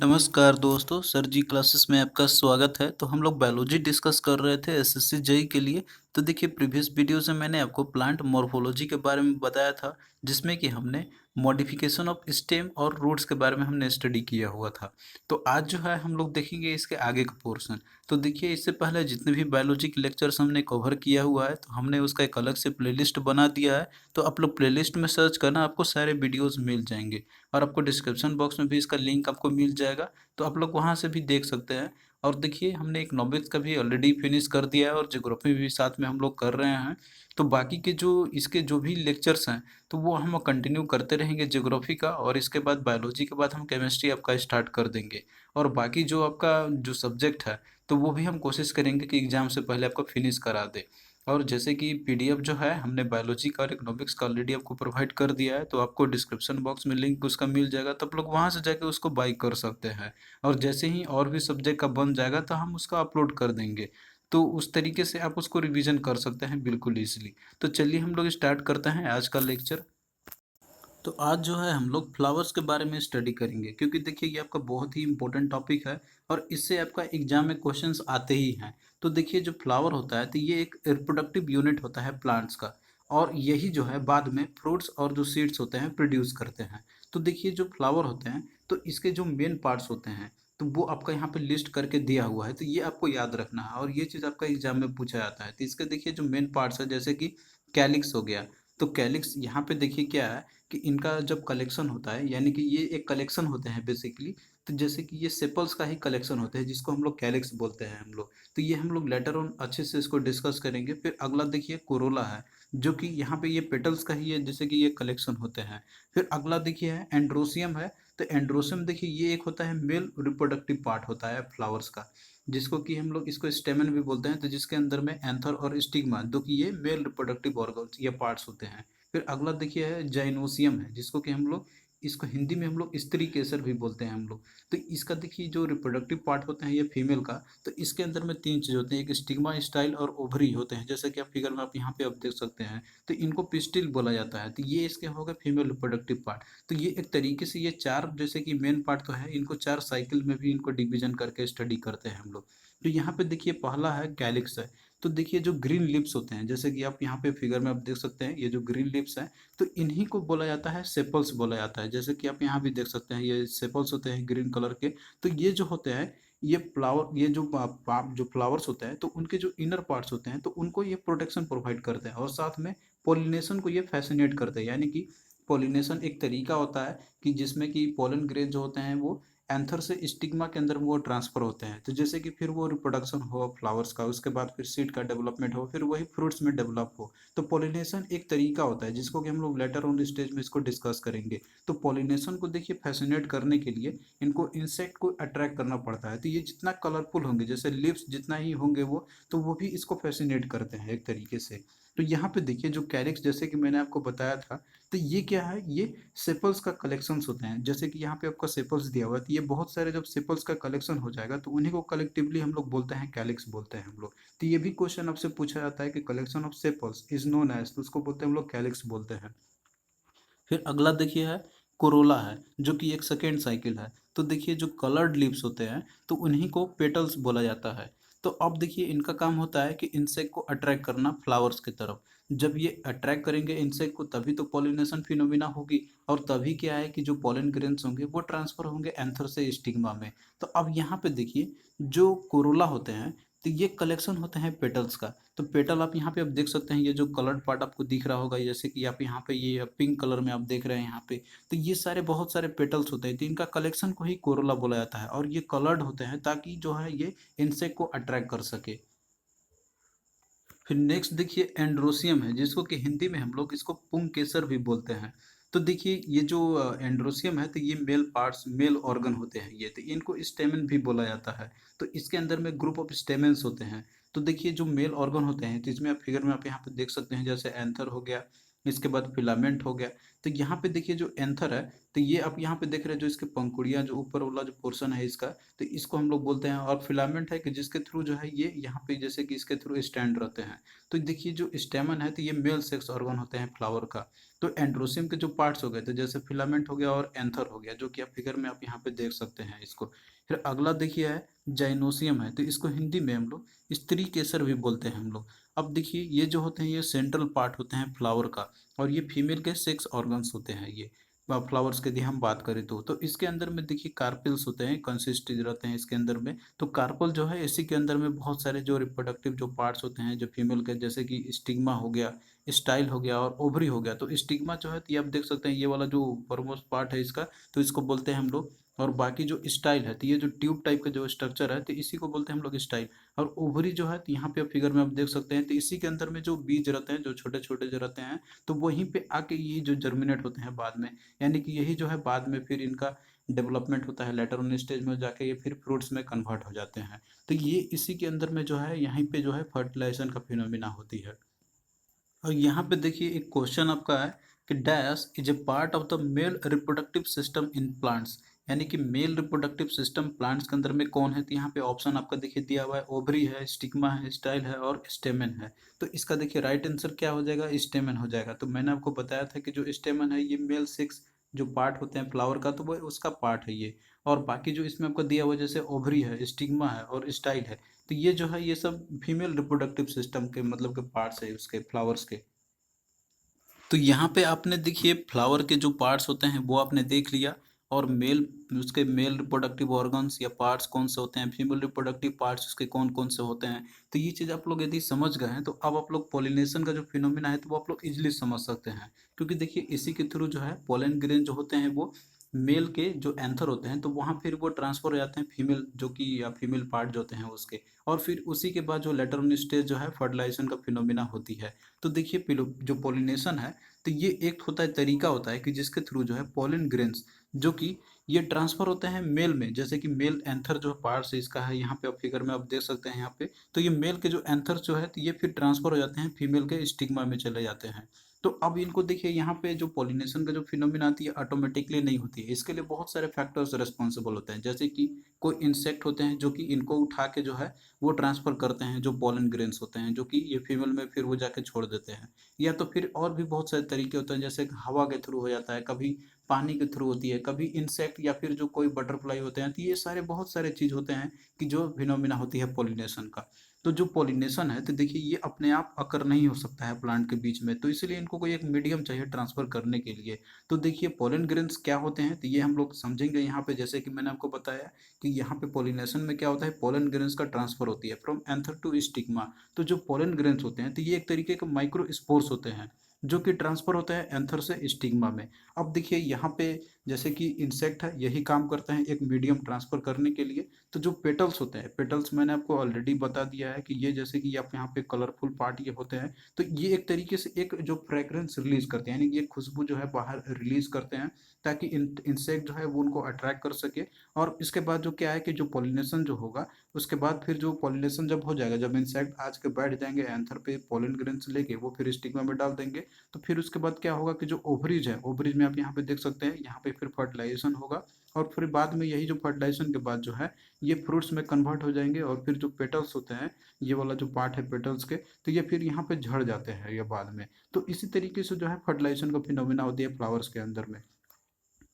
नमस्कार दोस्तों, सर जी क्लासेस में आपका स्वागत है। तो हम लोग बायोलॉजी डिस्कस कर रहे थे एसएससी जेईई के लिए। तो देखिए प्रीवियस वीडियो से मैंने आपको प्लांट मॉर्फोलॉजी के बारे में बताया था, जिसमें कि हमने मॉडिफिकेशन ऑफ स्टेम और रूट्स के बारे में हमने स्टडी किया हुआ था। तो आज जो है हम लोग देखेंगे इसके आगे का पोर्शन। तो देखिए इससे पहले जितने भी बायोलॉजी के लेक्चर्स हमने कवर किया हुआ है, तो हमने उसका एक अलग से प्लेलिस्ट बना दिया है। तो आप लोग प्लेलिस्ट में सर्च करना, आपको सारे वीडियोज़ मिल जाएंगे। और आपको डिस्क्रिप्शन बॉक्स में भी इसका लिंक आपको मिल जाएगा, तो आप लोग वहाँ से भी देख सकते हैं। और देखिए हमने इकोनॉमिक्स का भी ऑलरेडी फिनिश कर दिया है और ज्योग्राफी भी साथ में हम लोग कर रहे हैं। तो बाकी के जो इसके जो भी लेक्चर्स हैं, तो वो हम कंटिन्यू करते रहेंगे ज्योग्राफी का, और इसके बाद बायोलॉजी के बाद हम केमिस्ट्री आपका स्टार्ट कर देंगे। और बाकी जो आपका जो सब्जेक्ट है, तो वो भी हम कोशिश करेंगे कि एग्ज़ाम से पहले आपको फिनिश करा दे। और जैसे कि पीडीएफ जो है हमने बायोलॉजी का और इकोनॉमिक्स का ऑलरेडी आपको प्रोवाइड कर दिया है, तो आपको डिस्क्रिप्शन बॉक्स में लिंक उसका मिल जाएगा, तो आप लोग वहाँ से जाके उसको बाई कर सकते हैं। और जैसे ही और भी सब्जेक्ट का बन जाएगा तो हम उसका अपलोड कर देंगे। तो उस तरीके से आप उसको रिवीजन कर सकते हैं बिल्कुल ईजिली। तो चलिए हम लोग स्टार्ट करते हैं आज का लेक्चर। तो आज जो है हम लोग फ्लावर्स के बारे में स्टडी करेंगे, क्योंकि देखिए ये आपका बहुत ही इंपॉर्टेंट टॉपिक है और इससे आपका एग्जाम में क्वेश्चंस आते ही हैं। तो देखिए जो फ्लावर होता है, तो ये एक रिप्रोडक्टिव यूनिट होता है प्लांट्स का, और यही जो है बाद में फ्रूट्स और जो सीड्स होते हैं प्रोड्यूस करते हैं। तो देखिए जो फ्लावर होते हैं, तो इसके जो मेन पार्ट्स होते हैं, तो वो आपका यहाँ पे लिस्ट करके दिया हुआ है, तो ये आपको याद रखना है और ये चीज़ आपका एग्जाम में पूछा जाता है। तो इसके देखिए जो मेन पार्ट्स है, जैसे कि कैलिक्स हो गया। तो कैलिक्स यहाँ पे देखिए क्या है कि इनका जब कलेक्शन होता है, यानी कि ये एक कलेक्शन होते हैं बेसिकली। तो जैसे कि ये सेपल्स का ही कलेक्शन होते हैं, जिसको हम लोग कैलिक्स बोलते हैं हम लोग। तो ये हम लोग लेटर ऑन अच्छे से इसको डिस्कस करेंगे। फिर अगला देखिए कोरोला है, जो कि यहाँ पे ये पेटल्स का ही है, जैसे कि ये कलेक्शन होते हैं। फिर अगला देखिए है एंड्रोसियम है। तो एंड्रोसियम देखिए ये एक होता है मेल रिप्रोडक्टिव पार्ट होता है फ्लावर्स का, जिसको कि हम लोग इसको स्टेमन भी बोलते हैं। तो जिसके अंदर में एंथर और स्टिग्मा, जो कि ये मेल रिप्रोडक्टिव ऑर्गन्स या पार्ट्स होते हैं। फिर अगला देखिए है जाइनोसियम है, जिसको कि हम लोग इसको हिंदी में हम लोग स्त्री केसर भी बोलते हैं हम लोग। तो इसका देखिए जो रिप्रोडक्टिव पार्ट होते हैं ये फीमेल का, तो इसके अंदर में तीन चीज़ होते हैं, एक स्टिग्मा स्टाइल और ओवरी होते हैं, जैसे कि आप फिगर में आप यहाँ पे आप देख सकते हैं। तो इनको पिस्टिल बोला जाता है। तो ये इसके हो गए फीमेल रिप्रोडक्टिव पार्ट। तो ये एक तरीके से ये चार, जैसे कि मेन पार्ट तो है, इनको चार साइकिल में भी इनको डिवीजन करके स्टडी करते हैं हम लोग। तो यहाँ पे देखिए पहला है कैलिक्स है। तो देखिए जो ग्रीन लिप्स होते हैं, जैसे कि आप यहाँ पे फिगर में आप देख सकते हैं, ये जो ग्रीन लिप्स हैं, तो इन्हीं को बोला जाता है सेपल्स बोला जाता है। जैसे कि आप यहाँ भी देख सकते हैं, ये सेपल्स होते हैं ग्रीन कलर के। तो ये जो होते हैं, ये फ्लावर, ये जो जो फ्लावर्स होते हैं, तो उनके जो इनर पार्ट्स होते हैं, तो उनको ये प्रोटेक्शन प्रोवाइड करते हैं और साथ में पोलिनेशन को ये फैसिनेट करते हैं। यानी कि पोलिनेशन एक तरीका होता है कि जिसमें कि पोलन ग्रेन जो होते हैं वो एंथर से स्टिग्मा के अंदर वो ट्रांसफर होते हैं। तो जैसे कि फिर वो रिप्रोडक्शन हो फ्लावर्स का, उसके बाद फिर सीड का डेवलपमेंट हो, फिर वही फ्रूट्स में डेवलप हो। तो पॉलिनेशन एक तरीका होता है, जिसको कि हम लोग लेटर ऑन स्टेज में इसको डिस्कस करेंगे। तो पॉलिनेशन को देखिए फैसिनेट करने के लिए इनको इंसेक्ट को अट्रैक्ट करना पड़ता है। तो ये जितना कलरफुल होंगे, जैसे लिप्स जितना ही होंगे वो, तो वो भी इसको फैसिनेट करते हैं एक तरीके से। तो यहाँ पे देखिए जो कैलिक्स, जैसे कि मैंने आपको बताया था, तो ये क्या है, ये सेपल्स का कलेक्शंस होते हैं। जैसे कि यहाँ पे आपका सेपल्स दिया हुआ है, तो ये बहुत सारे जब सेपल्स का कलेक्शन हो जाएगा, तो उन्हीं को कलेक्टिवली हम लोग बोलते हैं कैलिक्स बोलते हैं हम लोग। तो ये भी क्वेश्चन आपसे पूछा जाता है कि collection of sepals is known as, तो उसको बोलते हैं हम लोग कैलिक्स बोलते हैं। फिर अगला देखिए है कोरोला है, जो कि एक सेकेंड साइकिल है। तो देखिए जो कलर्ड लीव्स होते हैं, तो उन्हीं को पेटल्स बोला जाता है। तो अब देखिए इनका काम होता है कि इंसेक्ट को अट्रैक्ट करना फ्लावर्स की तरफ। जब ये अट्रैक्ट करेंगे इंसेक्ट को, तभी तो पॉलिनेशन फिनोमिना होगी, और तभी क्या है कि जो पॉलन ग्रेन्स होंगे वो ट्रांसफर होंगे एंथर से स्टिग्मा में। तो अब यहाँ पे देखिए जो कोरोला होते हैं, तो ये कलेक्शन होते हैं पेटल्स का। तो पेटल आप यहाँ पे आप देख सकते हैं, ये जो कलर्ड पार्ट आपको दिख रहा होगा, जैसे कि आप यहाँ पे ये पिंक कलर में आप देख रहे हैं यहाँ पे। तो ये सारे बहुत सारे पेटल्स होते हैं, तो इनका कलेक्शन को ही कोरोला बोला जाता है, और ये कलर्ड होते हैं ताकि जो है ये इंसेक्ट को अट्रैक्ट कर सके। फिर नेक्स्ट देखिए एंड्रोसियम है, जिसको कि हिंदी में हम लोग इसको पुंकेसर भी बोलते हैं। तो देखिए ये जो एंड्रोसियम है, तो ये मेल पार्ट्स, मेल ऑर्गन होते हैं ये, तो इनको स्टेमन भी बोला जाता है। तो इसके अंदर में ग्रुप ऑफ स्टेमेंस होते हैं। तो देखिए जो मेल ऑर्गन होते हैं, तो इसमें आप फिगर में आप यहाँ पे देख सकते हैं, जैसे एंथर हो गया, इसके बाद फिलामेंट हो गया। तो यहाँ पे देखिए जो एंथर है, तो ये आप यहाँ पे देख रहे हैं जो इसके पंखुड़ियाँ जो ऊपर वाला जो पोर्शन है इसका, तो इसको हम लोग बोलते हैं। और फिलामेंट है कि जिसके थ्रू जो है ये यहाँ पे जैसे कि इसके थ्रू स्टैंड रहते हैं। तो देखिए जो स्टेमन है तो ये मेल सेक्स ऑर्गन होते हैं फ्लावर का। तो एंड्रोसियम के जो पार्ट्स हो गए तो जैसे फिलामेंट हो गया और एंथर हो गया, जो कि आप फिगर में आप यहाँ पे देख सकते हैं इसको। फिर अगला देखिए है जाइनोसियम है, तो इसको हिंदी में हम लोग स्त्री केसर भी बोलते हैं हम लोग। अब देखिए ये जो होते हैं ये सेंट्रल पार्ट होते हैं फ्लावर का, और ये फीमेल के सेक्स ऑर्गन्स होते हैं ये। फ्लावर्स की यदि हम बात करें तो इसके अंदर में देखिए कार्पेल्स होते हैं, कंसिस्ट रहते हैं इसके अंदर में। तो कार्पल जो है इसी के अंदर में बहुत सारे जो रिप्रोडक्टिव जो पार्ट्स होते हैं जो फीमेल के, जैसे कि स्टिग्मा हो गया, स्टाइल हो गया और ओवरी हो गया। तो स्टिग्मा जो है तो ये आप देख सकते हैं ये वाला जो उपरमोस्ट पार्ट है इसका, तो इसको बोलते हैं हम लोग। और बाकी जो स्टाइल है तो ये जो ट्यूब टाइप का जो स्ट्रक्चर है तो इसी को बोलते हैं हम लोग स्टाइल। और ओवरी जो है तो यहाँ पे आप फिगर में आप देख सकते हैं, तो इसी के अंदर में जो बीज रहते हैं जो छोटे छोटे जो रहते हैं, तो वहीं पे आके ये जो जर्मिनेट होते हैं बाद में, यानी कि यही जो है बाद में फिर इनका डेवलपमेंट होता है, लेटर ऑन स्टेज में जाके ये फिर फ्रूट्स में कन्वर्ट हो जाते हैं। तो ये इसी के अंदर में जो है यहीं पे जो है फर्टिलाइजेशन का फिनोमिना होती है। और यहाँ पे देखिए एक क्वेश्चन आपका है कि dash is a part of the male reproductive system in plants, यानी कि मेल रिप्रोडक्टिव सिस्टम प्लांट्स के अंदर में कौन है। तो यहाँ पे ऑप्शन आपका देखिए दिया हुआ है, ओवरी है, स्टिग्मा है, स्टाइल है और स्टेमन है। तो इसका देखिए राइट आंसर क्या हो जाएगा, स्टेमन हो जाएगा। तो मैंने आपको बताया था कि जो स्टेमन है ये मेल सेक्स जो पार्ट होते हैं फ्लावर का, तो वो उसका पार्ट है ये। और बाकी जो इसमें आपको दिया हुआ है जैसे ओवरी है, स्टिग्मा है और स्टाइल है, तो ये जो है ये सब फीमेल रिप्रोडक्टिव सिस्टम के मतलब के पार्ट्स है उसके फ्लावर्स के। तो यहाँ पे आपने देखिए फ्लावर के जो पार्ट्स होते हैं वो आपने देख लिया, और मेल उसके मेल रिप्रोडक्टिव ऑर्गन्स या पार्ट्स कौन से होते हैं, फीमेल रिप्रोडक्टिव पार्ट्स उसके कौन कौन से होते हैं। तो ये चीज़ आप लोग यदि समझ गए हैं तो अब आप लोग पॉलिनेशन का जो फिनोमिना है तो वो आप लोग इजीली समझ सकते हैं। क्योंकि देखिए इसी के थ्रू जो है पोलन ग्रेन जो होते हैं वो मेल के जो एंथर होते हैं तो वहाँ फिर वो ट्रांसफर हो जाते हैं फीमेल जो कि या फीमेल पार्ट जो होते हैं उसके। और फिर उसी के बाद जो लेटर ऑन स्टेज जो है फर्टिलाइजेशन का फिनोमिना होती है। तो देखिए जो पोलिनेशन है तो ये एक होता है तरीका होता है कि जिसके थ्रू जो है पोलन ग्रेन्स जो कि ये ट्रांसफर होते हैं मेल में, जैसे कि मेल एंथर जो पार्ट है इसका है यहाँ पे आप फिगर में आप देख सकते हैं यहाँ पे। तो ये मेल के जो एंथर जो है तो ये फिर ट्रांसफर हो जाते हैं फीमेल के स्टिग्मा में चले जाते हैं। तो अब इनको देखिए यहाँ पे जो पॉलिनेशन का जो फिनोमिना आती है ऑटोमेटिकली नहीं होती है, इसके लिए बहुत सारे फैक्टर्स रिस्पॉन्सिबल होते हैं। जैसे कि कोई इंसेक्ट होते हैं जो कि इनको उठा के जो है वो ट्रांसफर करते हैं जो पोलन ग्रेन्स होते हैं जो कि ये फीमेल में फिर वो जाके छोड़ देते हैं। या तो फिर और भी बहुत सारे तरीके होते हैं, जैसे हवा के थ्रू हो जाता है, कभी पानी के थ्रू होती है, कभी इंसेक्ट या फिर जो कोई बटरफ्लाई होते हैं। तो ये सारे बहुत सारे चीज़ होते हैं कि जो फिनोमिना होती है पॉलिनेशन का। तो जो पॉलिनेशन है तो देखिए ये अपने आप अकर नहीं हो सकता है प्लांट के बीच में, तो इसलिए इनको कोई एक मीडियम चाहिए ट्रांसफर करने के लिए। तो देखिए पोलन ग्रेन्स क्या होते हैं तो ये हम लोग समझेंगे यहाँ पे, जैसे कि मैंने आपको बताया कि यहाँ पे पॉलिनेशन में क्या होता है, पोलन ग्रेन्स का ट्रांसफर होती है फ्रॉम एंथर टू स्टिग्मा। तो जो पोलन ग्रेन्स होते हैं तो ये एक तरीके के माइक्रो स्पोर्स होते हैं जो कि ट्रांसफर होते हैं एंथर से स्टिग्मा में। अब देखिए यहाँ पे जैसे कि इंसेक्ट है यही काम करता है एक मीडियम ट्रांसफर करने के लिए। तो जो पेटल्स होते हैं, पेटल्स मैंने आपको ऑलरेडी बता दिया है कि ये जैसे कि आप यहाँ पे कलरफुल पार्ट ये होते हैं, तो ये एक तरीके से एक जो फ्रेग्रेंस रिलीज करते हैं, यानी कि ये खुशबू जो है बाहर रिलीज करते हैं ताकि इंसेक्ट जो है वो उनको अट्रैक्ट कर सके। और इसके बाद जो क्या है कि जो पॉलिनेशन जो होगा उसके बाद फिर जो पॉलिनेशन जब हो जाएगा, जब इंसेक्ट आज के बैठ जाएंगे एंथर पे पोलन ग्रेन्स लेके वो फिर स्टिग्मा में डाल देंगे। तो फिर उसके बाद क्या होगा कि जो ओवरीज है, ओवरीज में आप यहाँ पे देख सकते हैं यहाँ पे फिर फर्टिलाइजेशन होगा। और फिर बाद में यही जो फर्टिलाइजेशन के बाद जो है ये फ्रूट्स में कन्वर्ट हो जाएंगे। और फिर जो पेटल्स होते हैं, ये वाला जो पार्ट है पेटल्स के, तो ये फिर यहाँ पे झड़ जाते हैं ये बाद में। तो इसी तरीके से जो है फर्टिलाइजेशन का फिनोमिना होती है फ्लावर्स के अंदर में।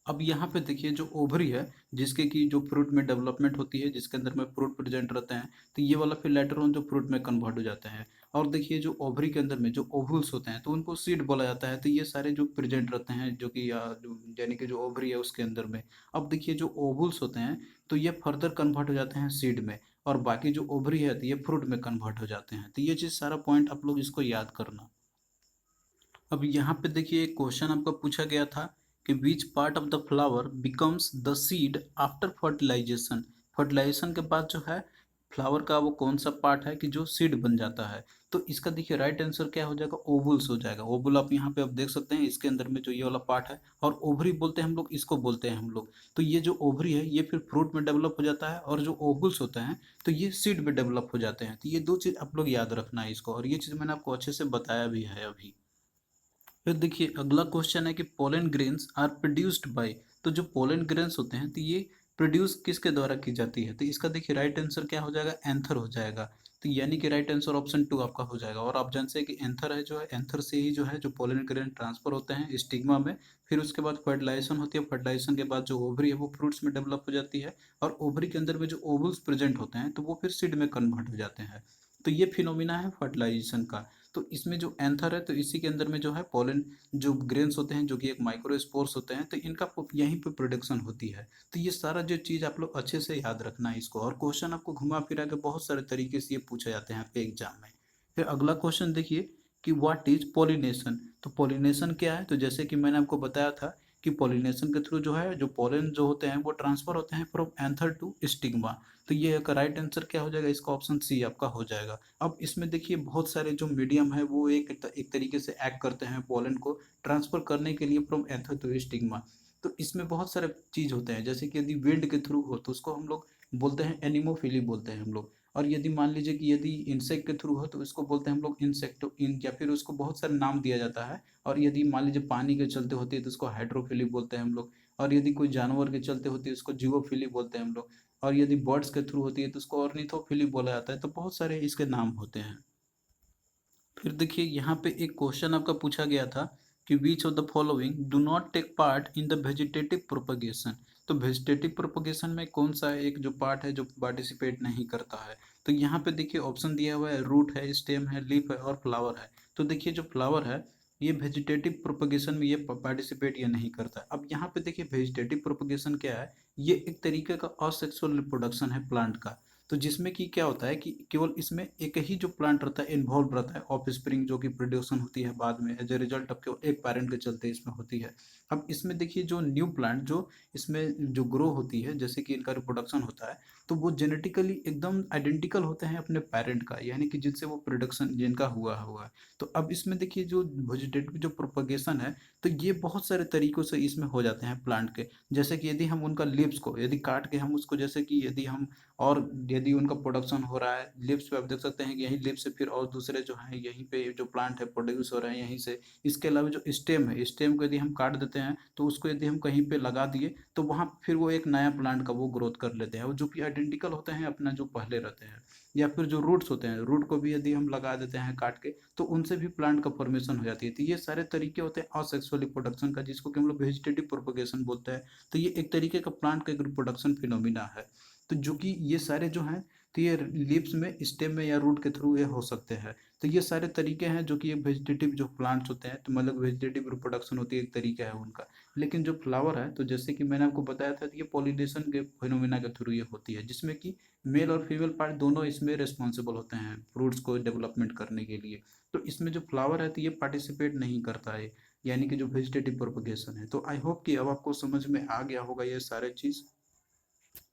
अब यहाँ पे देखिए जो ओवरी है जिसके की जो फ्रूट में डेवलपमेंट होती है, जिसके अंदर में फ्रूट प्रेजेंट रहते हैं, तो ये वाला फिर लेटर ऑन जो फ्रूट में कन्वर्ट हो जाते हैं। और देखिए जो ओवरी के अंदर में जो ओवुल्स होते हैं तो उनको सीड बोला जाता है। तो ये सारे जो प्रेजेंट रहते हैं जो कि यानी कि जो ओवरी है उसके अंदर में। अब देखिए जो ओवुल्स होते हैं तो ये फर्दर कन्वर्ट हो जाते हैं सीड में, और बाकी जो ओवरी है तो ये फ्रूट में कन्वर्ट हो जाते हैं। तो ये चीज़ सारा पॉइंट आप लोग इसको याद करना। अब यहाँ पे देखिए एक क्वेश्चन आपका पूछा गया था कि which part of the flower becomes the seed after fertilization. Fertilization के बाद जो है फ्लावर का वो कौन सा पार्ट है कि जो सीड बन जाता है। तो इसका देखिए राइट आंसर क्या हो जाएगा, ओवुल्स हो जाएगा। ओवुल आप यहाँ पे आप देख सकते हैं इसके अंदर में जो ये वाला पार्ट है, और ओवरी बोलते हैं हम लोग, इसको बोलते हैं हम लोग। तो ये जो ओवरी है ये फिर फ्रूट में डेवलप हो जाता है, और जो ओवुल्स होते हैं तो ये सीड में डेवलप हो जाते हैं। तो ये दो चीज़ आप लोग याद रखना है इसको, और ये चीज़ मैंने आपको अच्छे से बताया भी है अभी। फिर देखिए अगला क्वेश्चन है कि pollen grains are produced by. तो जो पोलन ग्रेन्स होते हैं तो ये प्रोड्यूस किसके द्वारा की जाती है? तो इसका देखिए राइट आंसर क्या हो जाएगा? एंथर हो जाएगा। तो यानी कि राइट आंसर ऑप्शन 2 आपका हो जाएगा। और आप जानते हैं कि एंथर है जो है, एंथर से ही जो है जो पोलन ग्रेन ट्रांसफर होते हैं स्टिग्मा में। फिर उसके बाद फर्टिलाइजेशन होती है, फर्टिलाइजेशन के बाद जो ओवरी है वो फ्रूट्स में डेवलप हो जाती है। और ओवरी के अंदर में जो ओवल्स प्रेजेंट होते हैं तो वो फिर सीड में कन्वर्ट हो जाते हैं। तो ये फिनोमिना है फर्टिलाइजेशन का। तो इसमें जो एंथर है तो इसी के अंदर में जो है पोलन जो ग्रेन्स होते हैं जो कि एक माइक्रोस्पोर्स होते हैं तो इनका यहीं पे प्रोडक्शन होती है। तो ये सारा जो चीज़ आप लोग अच्छे से याद रखना है इसको। और क्वेश्चन आपको घुमा फिरा के बहुत सारे तरीके से ये पूछे जाते हैं आपके एग्जाम में। फिर अगला क्वेश्चन देखिए कि व्हाट इज पॉलिनेशन। तो पॉलिनेशन क्या है? तो जैसे कि मैंने आपको बताया था कि पॉलिनेशन के थ्रू जो है जो पोलन जो होते हैं वो ट्रांसफर होते हैं फ्रॉम एंथर टू स्टिग्मा। तो ये का राइट आंसर क्या हो जाएगा? इसका ऑप्शन सी आपका हो जाएगा। अब इसमें देखिए बहुत सारे जो मीडियम है वो एक तरीके से एक्ट करते हैं पोलन को ट्रांसफर करने के लिए फ्रॉम एंथर टू स्टिग्मा। तो इसमें बहुत सारे चीज होते हैं, जैसे कि यदि विंड के थ्रू हो तो उसको हम लोग बोलते हैं एनिमोफिली बोलते हैं हम लोग। और यदि मान लीजिए कि यदि इंसेक्ट के थ्रू हो तो इसको बोलते हैं हम लोग इंसेक्टो इन, या फिर उसको बहुत सारे नाम दिया जाता है। और यदि मान लीजिए पानी के चलते होती है तो उसको हाइड्रोफिली बोलते हैं हम लोग। और यदि कोई जानवर के चलते होती है उसको जियोफिली बोलते हैं हम लोग। और यदि बर्ड्स के थ्रू होती है तो उसको ऑर्निथोफिली बोला जाता है। तो बहुत सारे इसके नाम होते हैं। फिर देखिए यहाँ पे एक क्वेश्चन आपका पूछा गया था कि which of the following do not take part in the vegetative propagation. तो वेजिटेटिव प्रोपगेशन में कौन सा एक जो पार्ट है जो पार्टिसिपेट नहीं करता है? तो यहाँ पे देखिए ऑप्शन दिया हुआ है, रूट है, स्टेम है, लीफ है और फ्लावर है। तो देखिए जो फ्लावर है ये वेजिटेटिव प्रोपगेशन में ये पार्टिसिपेट ये नहीं करता है। अब यहाँ पे देखिए वेजिटेटिव प्रोपगेशन क्या है? ये एक तरीके का असेक्सुअल रिप्रोडक्शन है प्लांट का। तो जिसमें कि क्या होता है कि केवल इसमें एक ही जो प्लांट रहता है इन्वॉल्व रहता है, ऑफ स्प्रिंग जो कि प्रोड्यूसन होती है बाद में एज ए रिजल्ट ऑफ केवल एक पेरेंट के चलते इसमें होती है। अब इसमें देखिए जो न्यू प्लांट जो इसमें जो ग्रो होती है जैसे कि इनका रिप्रोडक्शन होता है तो वो जेनेटिकली एकदम आइडेंटिकल होते हैं अपने पेरेंट का, यानी कि जिनसे वो प्रोडक्शन जिनका हुआ है। तो अब इसमें देखिए जो वेजिटेटिव जो प्रोपगेशन है तो ये बहुत सारे तरीकों से इसमें हो जाते हैं प्लांट के। जैसे कि यदि हम उनका लीव्स को यदि काट के हम उसको, जैसे कि यदि हम और यदि उनका प्रोडक्शन हो रहा है लिप्स पे, आप देख सकते हैं कि यही लिप्स से फिर और दूसरे जो हैं यहीं पे जो प्लांट है प्रोड्यूस हो रहे हैं यहीं से। इसके अलावा जो स्टेम है, स्टेम को यदि हम काट देते हैं तो उसको यदि हम कहीं पे लगा दिए तो वहाँ फिर वो एक नया प्लांट का वो ग्रोथ कर लेते हैं, वो जो कि आइडेंटिकल होते हैं अपना जो पहले रहते हैं। या फिर जो रूट्स होते हैं, रूट को भी यदि हम लगा देते हैं काट के तो उनसे भी प्लांट का फॉर्मेशन हो जाती है। तो ये सारे तरीके होते हैं असेक्सुअल रिप्रोडक्शन का, जिसको कि हम लोग वेजिटेटिव प्रोपगेशन बोलते हैं। तो ये एक तरीके का प्लांट का एक रिप्रोडक्शन फिनोमिना है। तो जो कि ये सारे जो हैं तो ये लीव्स में, स्टेम में या रूट के थ्रू ये हो सकते हैं। तो ये सारे तरीके हैं जो कि ये वेजिटेटिव जो प्लांट्स होते हैं तो मतलब वेजिटेटिव रिप्रोडक्शन होती है, एक तरीका है उनका। लेकिन जो फ्लावर है तो जैसे कि मैंने आपको बताया था कि ये पॉलिनेशन के फिनोमिना के थ्रू ये होती है, जिसमें कि मेल और फीमेल पार्ट दोनों इसमें रिस्पॉन्सिबल होते हैं फ्रूट्स को डेवलपमेंट करने के लिए। तो इसमें जो फ्लावर है तो ये पार्टिसिपेट नहीं करता है, यानी कि जो वेजिटेटिव प्रोपगेशन है। तो आई होप कि अब आपको समझ में आ गया होगा ये सारे चीज़।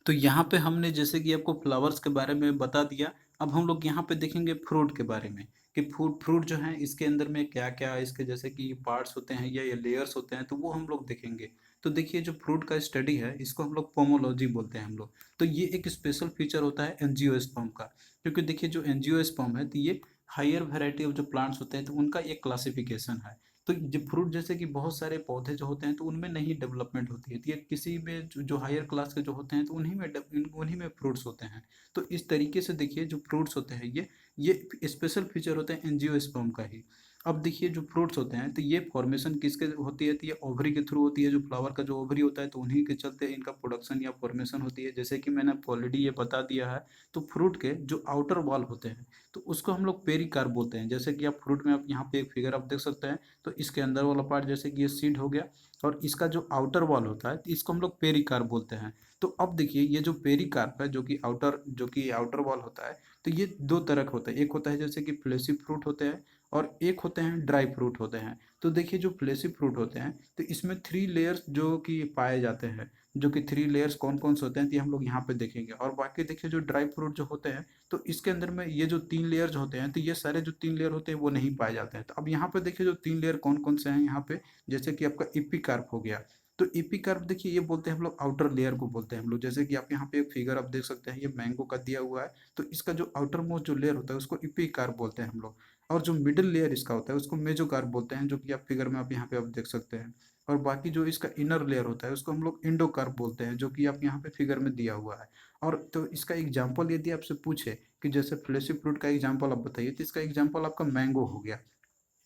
तो यहाँ पे हमने जैसे कि आपको फ्लावर्स के बारे में बता दिया। अब हम लोग यहाँ पे देखेंगे फ्रूट के बारे में कि फ्रूट फ्रूट जो है इसके अंदर में क्या क्या इसके जैसे कि पार्ट्स होते हैं या ये लेयर्स होते हैं तो वो हम लोग देखेंगे। तो देखिए जो फ्रूट का स्टडी है इसको हम लोग पोमोलॉजी बोलते हैं हम लोग। तो ये एक स्पेशल फीचर होता है एंजियोस्पर्म का, क्योंकि देखिए जो एंजियोस्पर्म है तो ये हायर वेराइटी ऑफ जो प्लांट्स होते हैं तो उनका एक क्लासिफिकेशन है। तो जो फ्रूट जैसे कि बहुत सारे पौधे जो होते हैं तो उनमें नहीं डेवलपमेंट होती है, तो ये किसी में जो हायर क्लास के जो होते हैं तो उन्हीं में फ्रूट्स होते हैं। तो इस तरीके से देखिए जो फ्रूट्स होते हैं ये स्पेशल फीचर होते हैं एंजियोस्पर्म का ही। अब देखिए जो फ्रूट्स होते हैं तो ये फॉर्मेशन किसके होती है? तो ये ओवरी के थ्रू होती है, जो फ्लावर का जो ओवरी होता है तो उन्हीं के चलते इनका प्रोडक्शन या फॉर्मेशन होती है, जैसे कि मैंने आपको ऑलरेडी ये बता दिया है। तो फ्रूट के जो आउटर वॉल होते हैं तो उसको हम लोग पेरिकार्प बोलते हैं। जैसे कि आप फ्रूट में आप यहाँ पे एक फिगर आप देख सकते हैं। तो इसके अंदर वाला पार्ट जैसे कि ये सीड हो गया और इसका जो आउटर वॉल होता है तो इसको हम लोग पेरिकार्प बोलते हैं। तो अब देखिए ये जो पेरिकार्प है जो कि आउटर वॉल होता है तो ये दो तरह का होता है। एक होता है जैसे कि फ्लेशी फ्रूट होते हैं और एक होते हैं ड्राई फ्रूट होते हैं। तो देखिए जो फ्लेशी फ्रूट होते हैं तो इसमें थ्री लेयर्स जो कि पाए जाते हैं, जो कि थ्री लेयर्स कौन कौन से होते हैं तो ये हम लोग यहाँ पे देखेंगे। और बाकी देखिए जो ड्राई फ्रूट जो होते हैं तो इसके अंदर में ये जो तीन लेयर जो होते हैं तो ये सारे जो तीन लेयर होते हैं वो नहीं पाए जाते हैं। तो अब यहाँ पे देखिए जो तीन लेयर कौन कौन से हैं यहाँ पे, जैसे कि आपका इपिकार्प हो गया। तो इपिकार्प देखिए ये बोलते हैं हम लोग आउटर लेयर को बोलते हैं हम लोग, जैसे कि आप यहाँ पे एक फिगर आप देख सकते हैं ये मैंगो का दिया हुआ है। तो इसका जो आउटर मोस्ट जो लेयर होता है उसको इपिकार्प बोलते हैं हम लोग। और जो मिडिल लेयर इसका होता है उसको मेसोकार्प बोलते हैं, जो कि आप फिगर में आप यहाँ पे आप देख सकते हैं। और बाकी जो इसका इनर लेयर होता है उसको हम लोग इंडोकार्प बोलते हैं, जो कि आप यहाँ पे फिगर में दिया हुआ है। और तो इसका एग्जाम्पल यदि आपसे पूछे कि जैसे फ्लेशी फ्रूट का एग्जाम्पल आप बताइए, तो इसका एग्जाम्पल आपका मैंगो हो गया।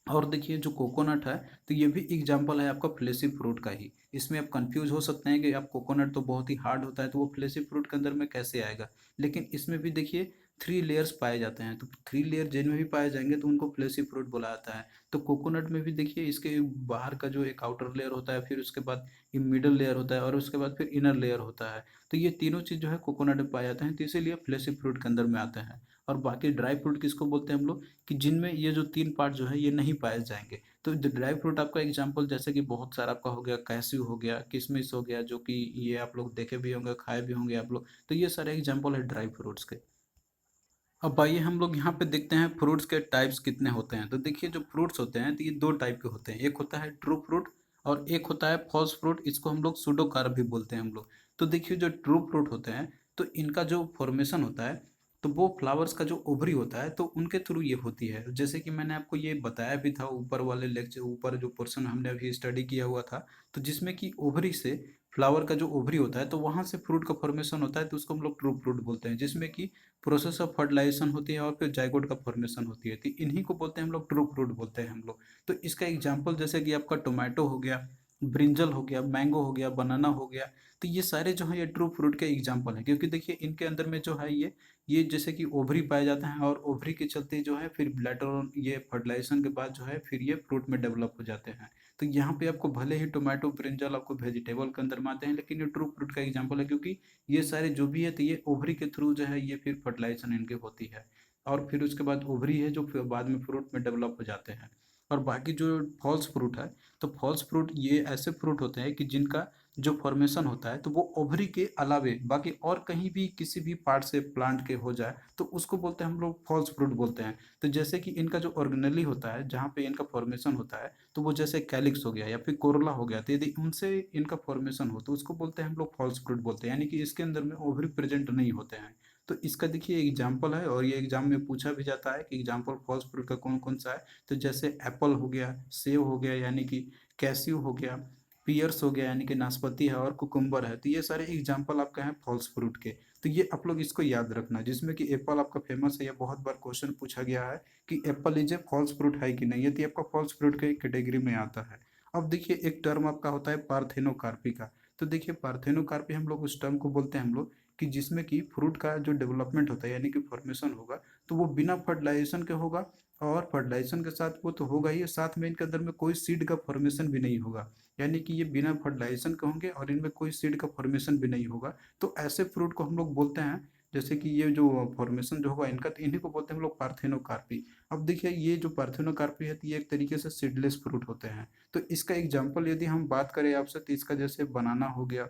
और देखिए जो कोकोनट है, तो ये भी एग्जाम्पल है आपका फ्लेशी फ्रूट का ही। इसमें आप कंफ्यूज हो सकते हैं कि आप कोकोनट तो बहुत ही हार्ड होता है, तो वो फ्लेशी फ्रूट के अंदर में कैसे आएगा। लेकिन इसमें भी देखिए थ्री लेयर्स पाए जाते हैं, तो थ्री लेयर जिनमें भी पाए जाएंगे तो उनको फ्लेशी फ्रूट बोला जाता है। तो कोकोनट में भी देखिए इसके बाहर का जो एक आउटर लेयर होता है, फिर उसके बाद ये मिडल लेयर होता है, और उसके बाद फिर इनर लेयर होता है। तो ये तीनों चीज़ जो है कोकोनट में पाए जाते हैं, तो इसीलिए फ्लेशी फ्रूट के अंदर में आते हैं। और बाकी ड्राई फ्रूट किसको बोलते हैं हम लोग, कि जिनमें ये जो तीन पार्ट जो है ये नहीं पाए जाएंगे। तो ड्राई फ्रूट आपका एग्जांपल जैसे कि बहुत सारा आपका हो गया, कैश्यू हो गया, किशमिश हो गया, जो कि ये आप लोग देखे भी होंगे, खाए भी होंगे आप लोग। तो ये सारे एग्जांपल है ड्राई फ्रूट्स के। अब आइए हम लोग यहाँ पे देखते हैं फ्रूट्स के टाइप्स कितने होते हैं। तो देखिए जो फ्रूट्स होते हैं तो ये दो टाइप के होते हैं, एक होता है ट्रू फ्रूट और एक होता है फॉल्स फ्रूट। इसको हम लोग सूडोकार्प भी बोलते हैं हम लोग। तो देखिए जो ट्रू फ्रूट होते हैं, तो इनका जो फॉर्मेशन होता है, तो वो फ्लावर्स का जो ओवरी होता है तो उनके थ्रू ये होती है। जैसे कि मैंने आपको ये बताया भी था ऊपर वाले लेक्चर, ऊपर जो पोर्शन हमने अभी स्टडी किया हुआ था, तो जिसमें कि ओवरी से फ्लावर का जो ओवरी होता है तो वहां से फ्रूट का फॉर्मेशन होता है, तो उसको हम लोग ट्रू फ्रूट बोलते हैं। जिसमें कि प्रोसेस ऑफ फर्टिलाइजेशन होती है और फिर जाइगोट का फॉर्मेशन होती है, तो इन्हीं को बोलते हैं हम लोग ट्रू फ्रूट बोलते हैं हम लोग। तो इसका एग्जांपल जैसे कि आपका टोमेटो हो गया, ब्रिंजल हो गया, मैंगो हो गया, बनाना हो गया। तो ये सारे जो है ये ट्रू फ्रूट के एग्जांपल हैं, क्योंकि देखिए इनके अंदर में जो है ये जैसे कि ओवरी पाए जाते हैं, और ओवरी के चलते जो है फिर लेटर ऑन ये फर्टिलाइजेशन के बाद जो है फिर ये फ्रूट में डेवलप हो जाते हैं। तो यहाँ पे आपको भले ही टोमेटो ब्रिंजल आपको वेजिटेबल के अंदर में आते हैं, लेकिन ये ट्रू फ्रूट का एग्जांपल है, क्योंकि ये सारे जो भी है तो ये ओवरी के थ्रू जो है ये फिर फर्टिलाइजेशन इनके होती है। और फिर उसके बाद ओवरी है जो फिर बाद में फ्रूट में डेवलप हो जाते हैं। और बाकी जो फॉल्स फ्रूट है, तो फॉल्स फ्रूट ये ऐसे फ्रूट होते हैं कि जिनका जो फॉर्मेशन होता है तो वो ओवरी के अलावे बाकी और कहीं भी किसी भी पार्ट से प्लांट के हो जाए तो उसको बोलते हैं हम लोग फॉल्स फ्रूट बोलते हैं। तो जैसे कि इनका जो ऑर्गेनली होता है जहाँ पे इनका फॉर्मेशन होता है, तो वो जैसे कैलिक्स हो गया या फिर कोरोला हो गया, तो यदि उनसे इनका फॉर्मेशन हो तो उसको बोलते हैं हम लोग फॉल्स फ्रूट बोलते हैं, यानी कि इसके अंदर में ओवरी प्रेजेंट नहीं होते हैं। तो इसका देखिए एग्जाम्पल है, और ये एग्जाम में पूछा भी जाता है कि एग्जाम्पल फॉल्स फ्रूट का कौन कौन सा है। तो जैसे एप्पल हो गया, सेब हो गया यानी कि कैस्यू हो गया, पियर्स हो गया यानी कि नाशपाती है, और कुकुम्बर है। तो ये सारे एग्जाम्पल आपका है फॉल्स फ्रूट के। तो ये आप लोग इसको याद रखना, जिसमें कि एप्पल आपका फेमस है, या बहुत बार क्वेश्चन पूछा गया है कि apple is a false fruit है कि नहीं है, तो ये आपका फॉल्स फ्रूट के कैटेगरी में आता है। अब देखिए एक टर्म आपका होता है पार्थेनोकार्पी का। तो देखिए पार्थेनोकार्पी हम लोग उस टर्म को बोलते हैं हम लोग कि जिसमें कि फ्रूट का जो डेवलपमेंट होता है यानी कि फॉर्मेशन होगा, तो वो बिना फर्टिलाइजेशन के होगा। और फर्टिलाइजेशन के साथ वो तो होगा ही, साथ में इनके अंदर में कोई सीड का फॉर्मेशन भी नहीं होगा। यानी कि ये बिना फर्टिलाइजेशन के होंगे और इनमें कोई सीड का फॉर्मेशन भी नहीं होगा। तो ऐसे फ्रूट को हम लोग बोलते हैं, जैसे कि ये जो फॉर्मेशन जो होगा इनका, तो इन्हीं को बोलते हैं हम लोग पार्थेनोकार्पी। अब देखिए ये जो पार्थेनोकार्पी है तो ये एक तरीके से सीडलेस फ्रूट होते हैं। तो इसका एग्जाम्पल यदि हम बात करें आपसे, तो इसका जैसे बनाना हो गया,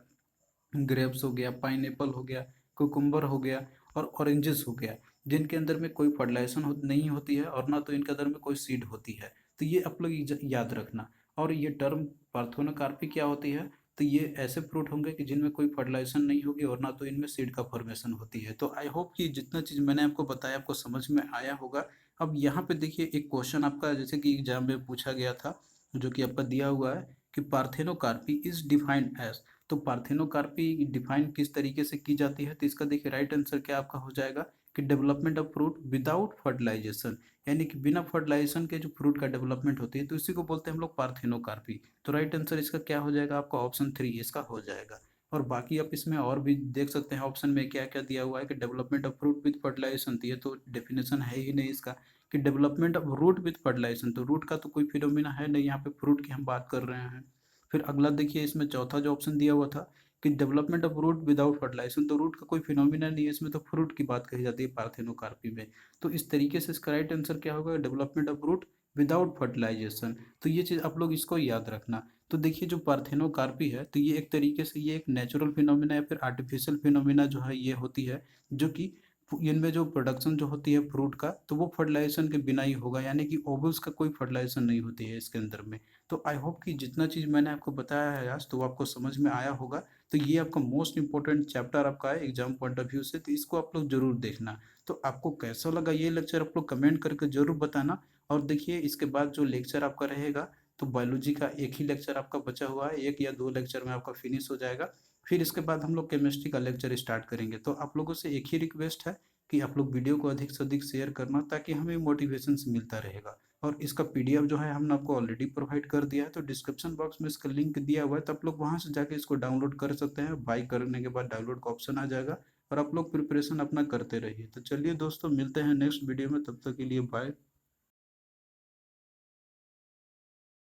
ग्रेप्स हो गया, पाइनएप्पल हो गया, कुकुम्बर हो गया, और ऑरेंजेस हो गया, जिनके अंदर में कोई फर्टिलाइजेशन नहीं होती है और ना तो इनके अंदर में कोई सीड होती है। तो ये आप लोग याद रखना। और ये टर्म पार्थेनोकार्पी क्या होती है, तो ये ऐसे फ्रूट होंगे कि जिनमें कोई फर्टिलाइजेशन नहीं होगी और ना तो इनमें सीड का फॉर्मेशन होती है। तो आई होप कि जितना चीज़ मैंने आपको बताया आपको समझ में आया होगा। अब यहाँ पे देखिए एक क्वेश्चन आपका जैसे कि एग्जाम में पूछा गया था, जो कि आपका दिया हुआ है कि पार्थेनोकार्पी इज डिफाइंड एज। तो पार्थेनोकार्पी डिफाइन किस तरीके से की जाती है, तो इसका देखिए राइट आंसर क्या आपका हो जाएगा कि development of fruit without fertilization, यानी कि बिना फर्टिलाइजेशन के जो फ्रूट का डेवलपमेंट होती है, तो इसी को बोलते हैं हम लोग पार्थेनोकार्पी। तो राइट आंसर इसका क्या हो जाएगा आपका, ऑप्शन 3 इसका हो जाएगा। और बाकी आप इसमें और भी देख सकते हैं ऑप्शन में क्या क्या दिया हुआ है कि development of fruit with fertilization, तो ये तो डेफिनेशन है ही नहीं इसका। कि development of root with fertilization, तो रूट का तो कोई फिनोमिना है नहीं, यहाँ पे फ्रूट की हम बात कर रहे हैं। फिर अगला देखिए इसमें चौथा जो ऑप्शन दिया हुआ था कि development of root without fertilization, तो रूट का कोई फिनोमिना नहीं है इसमें, तो फ्रूट की बात कही जाती है पार्थेनोकार्पी में। तो इस तरीके से इसका राइट आंसर क्या होगा, development of root without fertilization. तो ये चीज़ आप लोग इसको याद रखना। तो देखिए जो पार्थेनोकार्पी है तो ये एक तरीके से ये एक नेचुरल फिनोमिना या फिर आर्टिफिशियल फिनोमिना जो है ये होती है, जो कि इनमें जो प्रोडक्शन जो होती है फ्रूट का, तो वो फर्टिलाइजेशन के बिना ही होगा, यानी कि ओवल्स का कोई फर्टिलाइजेशन नहीं होती है इसके अंदर में। तो आई होप कि जितना चीज़ मैंने आपको बताया है आज तो वो आपको समझ में आया होगा। तो ये आपका मोस्ट इंपॉर्टेंट चैप्टर आपका है एग्जाम पॉइंट ऑफ व्यू से, तो इसको आप लोग जरूर देखना। तो आपको कैसा लगा ये लेक्चर आप लोग कमेंट करके जरूर बताना। और देखिए इसके बाद जो लेक्चर आपका रहेगा, तो बायोलॉजी का एक ही लेक्चर आपका बचा हुआ है, 1 या 2 लेक्चर में आपका फिनिश हो जाएगा। फिर इसके बाद हम लोग केमिस्ट्री का लेक्चर स्टार्ट करेंगे। तो आप लोगों से एक ही रिक्वेस्ट है कि आप लोग वीडियो को अधिक से अधिक शेयर करना, ताकि हमें मोटिवेशन मिलता रहेगा। और इसका पीडीएफ जो है हमने आपको ऑलरेडी प्रोवाइड कर दिया है, तो डिस्क्रिप्शन बॉक्स में इसका लिंक दिया हुआ है, तो आप लोग वहां से जाके इसको डाउनलोड कर सकते हैं। बाई करने के बाद डाउनलोड का ऑप्शन आ जाएगा, और आप लोग प्रिपरेशन अपना करते रहिए। तो चलिए दोस्तों, मिलते हैं नेक्स्ट वीडियो में, तब तक के लिए बाय।